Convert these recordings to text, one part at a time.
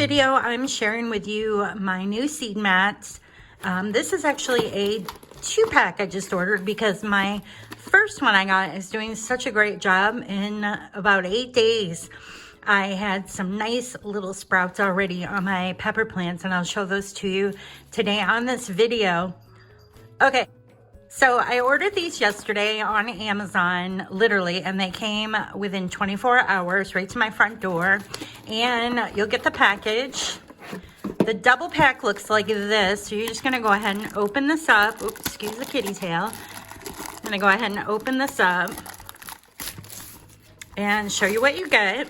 video, I'm sharing with you my new seed mats. This is actually a 2-pack I just ordered because my first one I got is doing such a great job. In about 8 days, I had some nice little sprouts already on my pepper plants, and I'll show those to you today on this video. Okay. So I ordered these yesterday on Amazon, literally, and they came within 24 hours right to my front door. And you'll get the package. The double pack looks like this. So you're just going to go ahead and open this up. Oops, excuse the kitty tail. I'm going to go ahead and open this up and show you what you get.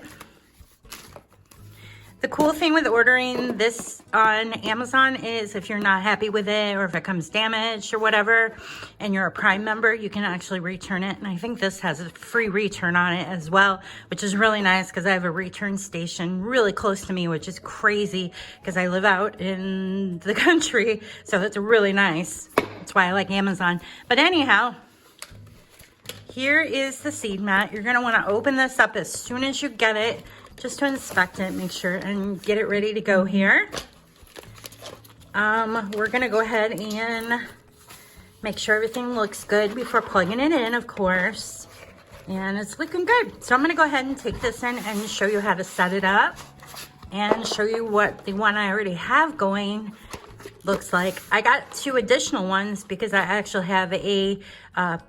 The cool thing with ordering this on Amazon is if you're not happy with it or if it comes damaged or whatever and you're a Prime member, you can actually return it. And I think this has a free return on it as well, which is really nice because I have a return station really close to me, which is crazy because I live out in the country. So that's really nice. That's why I like Amazon. But anyhow, here is the seed mat. You're going to want to open this up as soon as you get it, just to inspect it, make sure, and get it ready to go here. We're gonna go ahead and make sure everything looks good before plugging it in, of course. And it's looking good. So I'm gonna go ahead and take this in and show you how to set it up and show you what the one I already have going looks like. I got 2 additional ones because I actually have a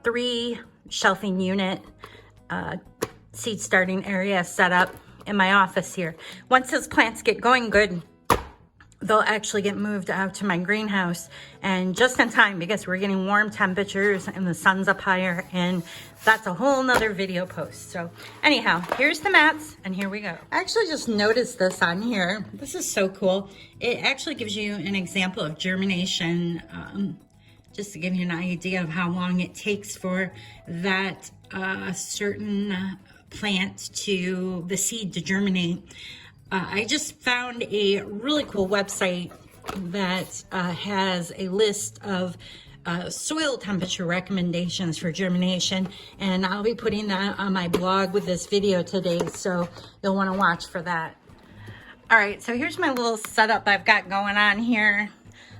3 shelving unit seed starting area set up in my office here. Once those plants get going good, they'll actually get moved out to my greenhouse, and just in time because we're getting warm temperatures and the sun's up higher, and that's a whole nother video post. So anyhow, here's the mats and here we go. I actually just noticed this on here. This is so cool. It actually gives you an example of germination, just to give you an idea of how long it takes for that certain plant to the seed to germinate. I just found a really cool website that has a list of soil temperature recommendations for germination, and I'll be putting that on my blog with this video today, so you'll want to watch for that. All right, so here's my little setup I've got going on here.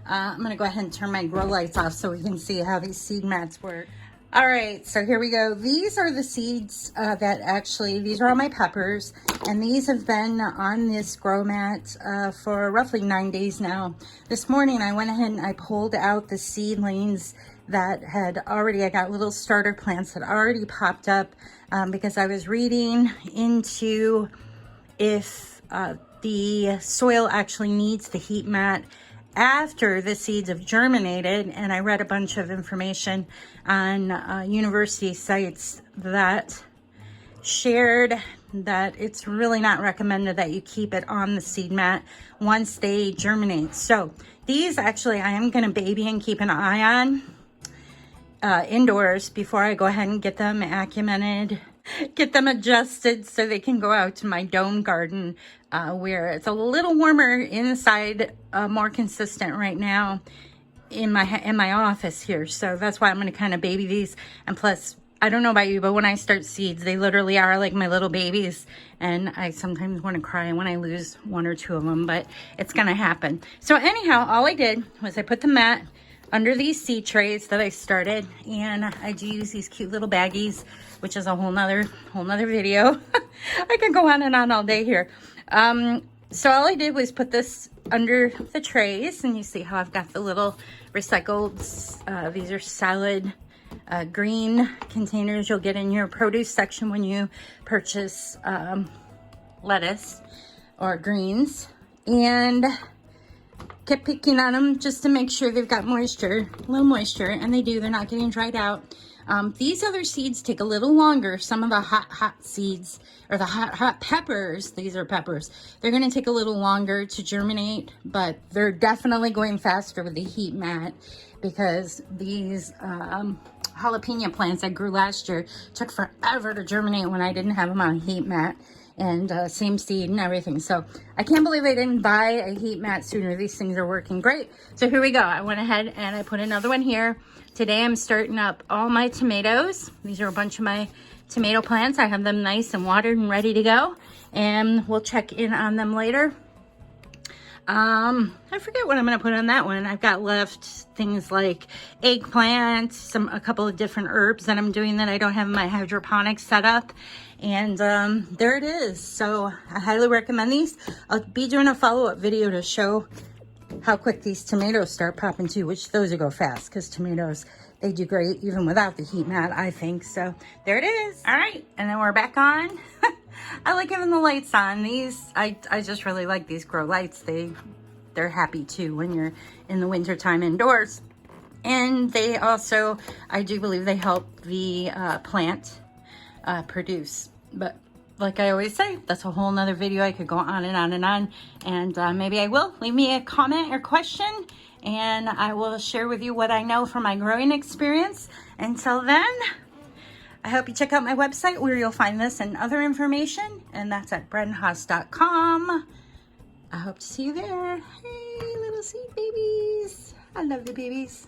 I'm going to go ahead and turn my grow lights off so we can see how these seed mats work. All right, so here we go. These are the seeds these are all my peppers, and these have been on this grow mat for roughly 9 days now. This morning I went ahead and I pulled out the seedlings that I got little starter plants that already popped up because I was reading into if the soil actually needs the heat mat after the seeds have germinated, and I read a bunch of information on university sites that shared that it's really not recommended that you keep it on the seed mat once they germinate. So these actually I am going to baby and keep an eye on indoors before I go ahead and get them acclimated, get them adjusted so they can go out to my dome garden where it's a little warmer inside, more consistent right now in my office here. So that's why I'm going to kind of baby these. And plus, I don't know about you, but when I start seeds, they literally are like my little babies, and I sometimes want to cry when I lose 1 or 2 of them, but it's going to happen. So anyhow, all I did was I put the mat under these seed trays that I started, and I do use these cute little baggies, which is a whole nother video. I could go on and on all day here. So all I did was put this under the trays, and you see how I've got the little recycled, these are salad green containers you'll get in your produce section when you purchase lettuce or greens, and kept picking on them just to make sure they've got moisture, a little moisture, and they do. They're not getting dried out. These other seeds take a little longer. Some of the hot seeds, or the hot peppers, these are peppers, they're going to take a little longer to germinate, but they're definitely going faster with the heat mat because these jalapeno plants I grew last year took forever to germinate when I didn't have them on a heat mat. And same seed and everything. So I can't believe I didn't buy a heat mat sooner. These things are working great. So here we go. I went ahead and I put another one here. Today I'm starting up all my tomatoes. These are a bunch of my tomato plants. I have them nice and watered and ready to go. And we'll check in on them later I forget what I'm going to put on that one. I've got left things like eggplant, a couple of different herbs that I'm doing that I don't have in my hydroponics set up. And there it is. So I highly recommend these. I'll be doing a follow-up video to show how quick these tomatoes start popping too, which those will go fast because tomatoes, they do great even without the heat mat, I think. So there it is. All right, and then we're back on. I like having the lights on. These, I just really like these grow lights. They're happy too when you're in the wintertime indoors. And they also, I do believe they help the plant produce. But like I always say, that's a whole nother video. I could go on and on and on. And maybe I will. Leave me a comment or question, and I will share with you what I know from my growing experience. Until then, I hope you check out my website where you'll find this and other information. And that's at brenhaas.com. I hope to see you there. Hey, little seed babies. I love the babies.